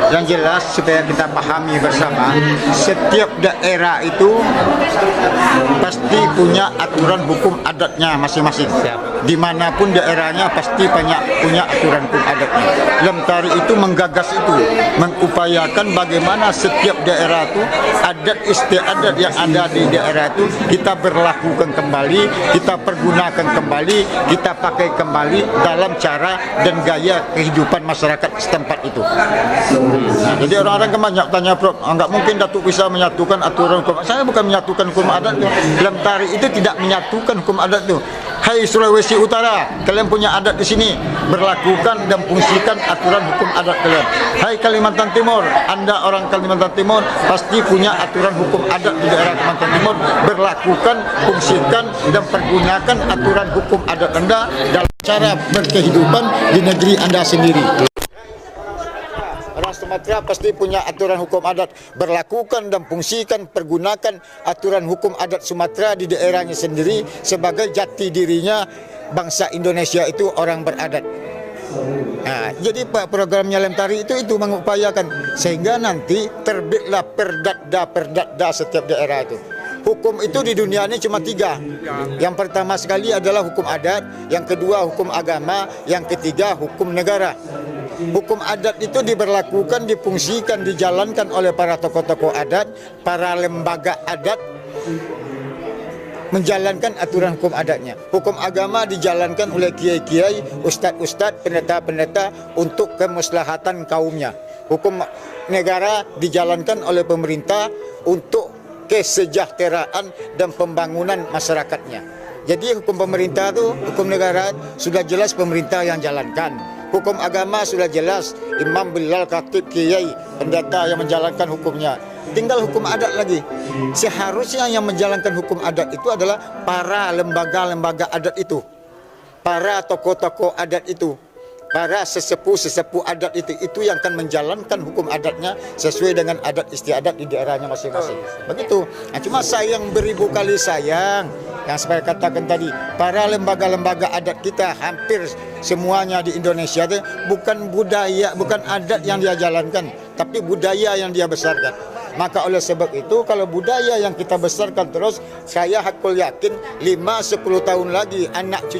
Yang jelas supaya kita pahami bersama, setiap daerah itu pasti punya aturan hukum adatnya masing-masing. Dimanapun daerahnya pasti punya aturan hukum adatnya. Lentari itu menggagas itu, mengupayakan bagaimana setiap daerah itu adat istiadat yang ada di daerah itu kita berlakukan kembali, kita pergunakan kembali, kita pakai kembali dalam cara dan gaya kehidupan masyarakat setempat itu. Nah, jadi orang-orang kebanyak tanya, Prof, nggak mungkin Datuk bisa menyatukan aturan hukum. Saya bukan menyatukan hukum adat. Lentari itu tidak menyatukan hukum adat itu. Hai Sulawesi Utara, kalian punya adat di sini, berlakukan dan fungsikan aturan hukum adat kalian. Hai Kalimantan Timur, Anda orang Kalimantan Timur pasti punya aturan hukum adat di daerah Kalimantan Timur, berlakukan, fungsikan dan pergunakan aturan hukum adat Anda dalam cara berkehidupan di negeri Anda sendiri. Orang Sumatera pasti punya aturan hukum adat, berlakukan dan fungsikan, pergunakan aturan hukum adat Sumatera di daerahnya sendiri sebagai jati dirinya bangsa Indonesia itu orang beradat. Nah, jadi Pak, programnya Lentari itu mengupayakan sehingga nanti terbitlah perdatda setiap daerah itu. Hukum itu di dunia ini cuma 3. Yang pertama sekali adalah hukum adat, yang kedua hukum agama, yang ketiga hukum negara. Hukum adat itu diberlakukan, difungsikan, dijalankan oleh para tokoh-tokoh adat, para lembaga adat menjalankan aturan hukum adatnya. Hukum agama dijalankan oleh kiai-kiai, ustadz-ustadz, pendeta-pendeta untuk kemaslahatan kaumnya. Hukum negara dijalankan oleh pemerintah untuk kesejahteraan dan pembangunan masyarakatnya. Jadi hukum pemerintah itu, hukum negara sudah jelas pemerintah yang jalankan. Hukum agama sudah jelas, imam, bilal, khatib, kiai, pendeta yang menjalankan hukumnya. Tinggal hukum adat lagi. Seharusnya yang menjalankan hukum adat itu adalah para lembaga-lembaga adat itu, para tokoh-tokoh adat itu, para sesepuh-sesepuh adat itu yang akan menjalankan hukum adatnya sesuai dengan adat istiadat di daerahnya masing-masing. Begitu. Nah, cuma sayang, beribu kali sayang, yang saya katakan tadi, para lembaga-lembaga adat kita hampir semuanya di Indonesia itu bukan budaya, bukan adat yang dia jalankan, tapi budaya yang dia besarkan. Maka oleh sebab itu, kalau budaya yang kita besarkan terus, saya hakul yakin 5-10 tahun lagi anak cucu